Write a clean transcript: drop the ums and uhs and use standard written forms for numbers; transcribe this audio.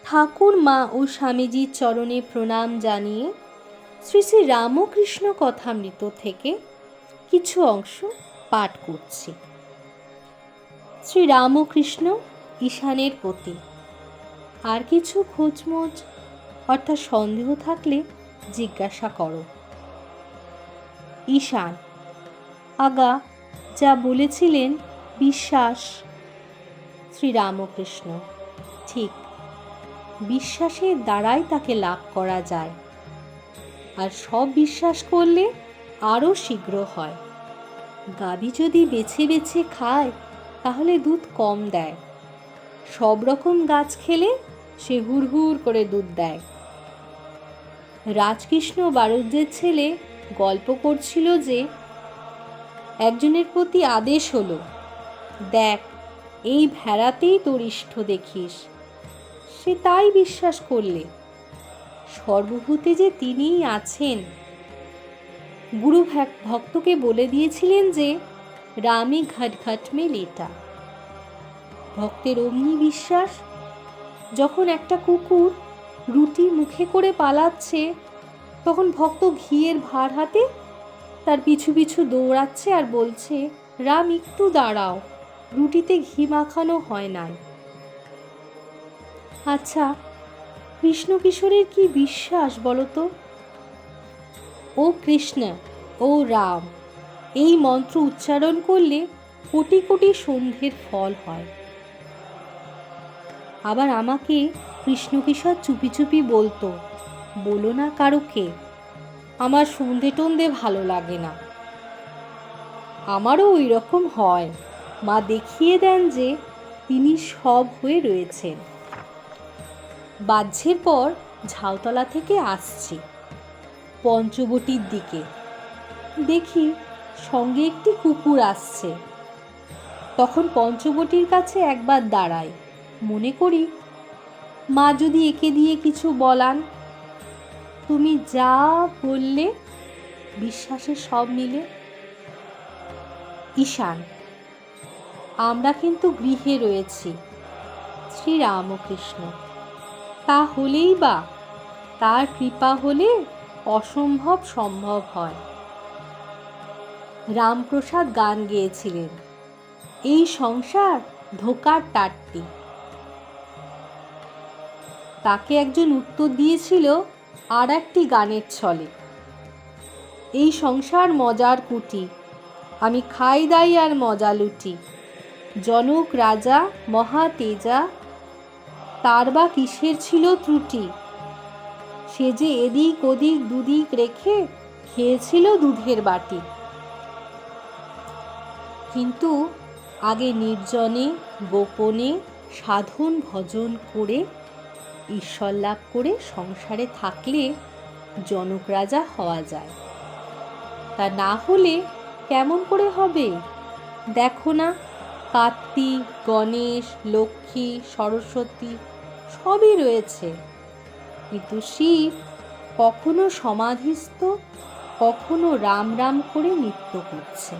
ঠাকুর মা ও স্বামীজির চরণে প্রণাম জানিয়ে শ্রী শ্রী রামকৃষ্ণ কথামৃত থেকে কিছু অংশ পাঠ করছি। শ্রী রামকৃষ্ণ ঈশানের প্রতি। আর কিছু খোঁজমোজ অর্থাৎ সন্দেহ থাকলে জিজ্ঞাসা করো। ঈশান: আগা যা বলেছিলেন বিশ্বাস। শ্রী রামকৃষ্ণ: ঠিক, বিশ্বাসের দ্বারাই তাকে লাভ করা যায়। আর সব বিশ্বাস করলে আরও শীঘ্র হয়। গাভী যদি বেছে বেছে খায় তাহলে দুধ কম দেয়। সব রকম গাছ খেলে সে হুড়হুড় করে দুধ দেয়। রাজকৃষ্ণ বাড়ুজ্যের ছেলে গল্প করছিল যে একজনের প্রতি আদেশ হলো, দেখ এই ভেড়াতেই তোর ইষ্ট দেখিস। সে তাই বিশ্বাস করলে। সর্বভূতে যে তিনিই আছেন। গুরু ভক্তকে বলে দিয়েছিলেন যে রামে ঘট ঘট মে লেটা। ভক্তের অমনি বিশ্বাস। যখন একটা কুকুর রুটি মুখে করে পালাচ্ছে, তখন ভক্ত ঘিয়ের ভার হাতে তার পিছু পিছু দৌড়াচ্ছে আর বলছে, রাম একটু দাঁড়াও, রুটিতে ঘি মাখানো হয় নাই। আচ্ছা, কৃষ্ণ কিশোরের কি বিশ্বাস বলতো? ও কৃষ্ণ, ও রাম, এই মন্ত্র উচ্চারণ করলে কোটি কোটি সন্ধ্যের ফল হয়। আবার আমাকে কৃষ্ণ কিশোর চুপি চুপি বলতো, বলো না কারোকে, আমার সন্ধে টন্ধে ভালো লাগে না। আমারও ওই রকম হয়। মা দেখিয়ে দেন যে তিনি সব হয়ে রয়েছেন। বাহ্যের পর ঝাউতলা থেকে আসছি পঞ্চবটির দিকে। দেখি সঙ্গে একটি কুকুর আসছে। তখন পঞ্চবটির কাছে একবার দাঁড়াই, মনে করি মা যদি একে দিয়ে কিছু বলান। তুমি যা বললে বিশ্বাসে সব মিলে। ঈশান: আমরা কিন্তু গৃহে রয়েছি। শ্রী রামকৃষ্ণ: তা হলেই বা, তার কৃপা হলে অসম্ভব সম্ভব হয়। রামপ্রসাদ গান গেয়েছিলেন, এই সংসার ধোকার টাট্টি। তাকে একজন উত্তর দিয়েছিল আর একটি গানের ছলে, এই সংসার মজার কুটি, আমি খাই দাই আর মজা লুটি। জনক রাজা মহা তেজা, তার বা কিসের ছিল ত্রুটি? সে যে এদিক ওদিক দুদিক রেখে খেয়েছিল দুধের বাটি। কিন্তু আগে নির্জনে গোপনে সাধন ভজন করে ঈশ্বর লাভ করে সংসারে থাকলে জনক রাজা হওয়া যায়। তা না হলে কেমন করে হবে? দেখো না, কার্তিক, গণেশ, লক্ষ্মী, সরস্বতী সবই রয়েছে, কিন্তু শিব কখনো সমাধিস্থ, কখনো রাম রাম করে নৃত্য করছে।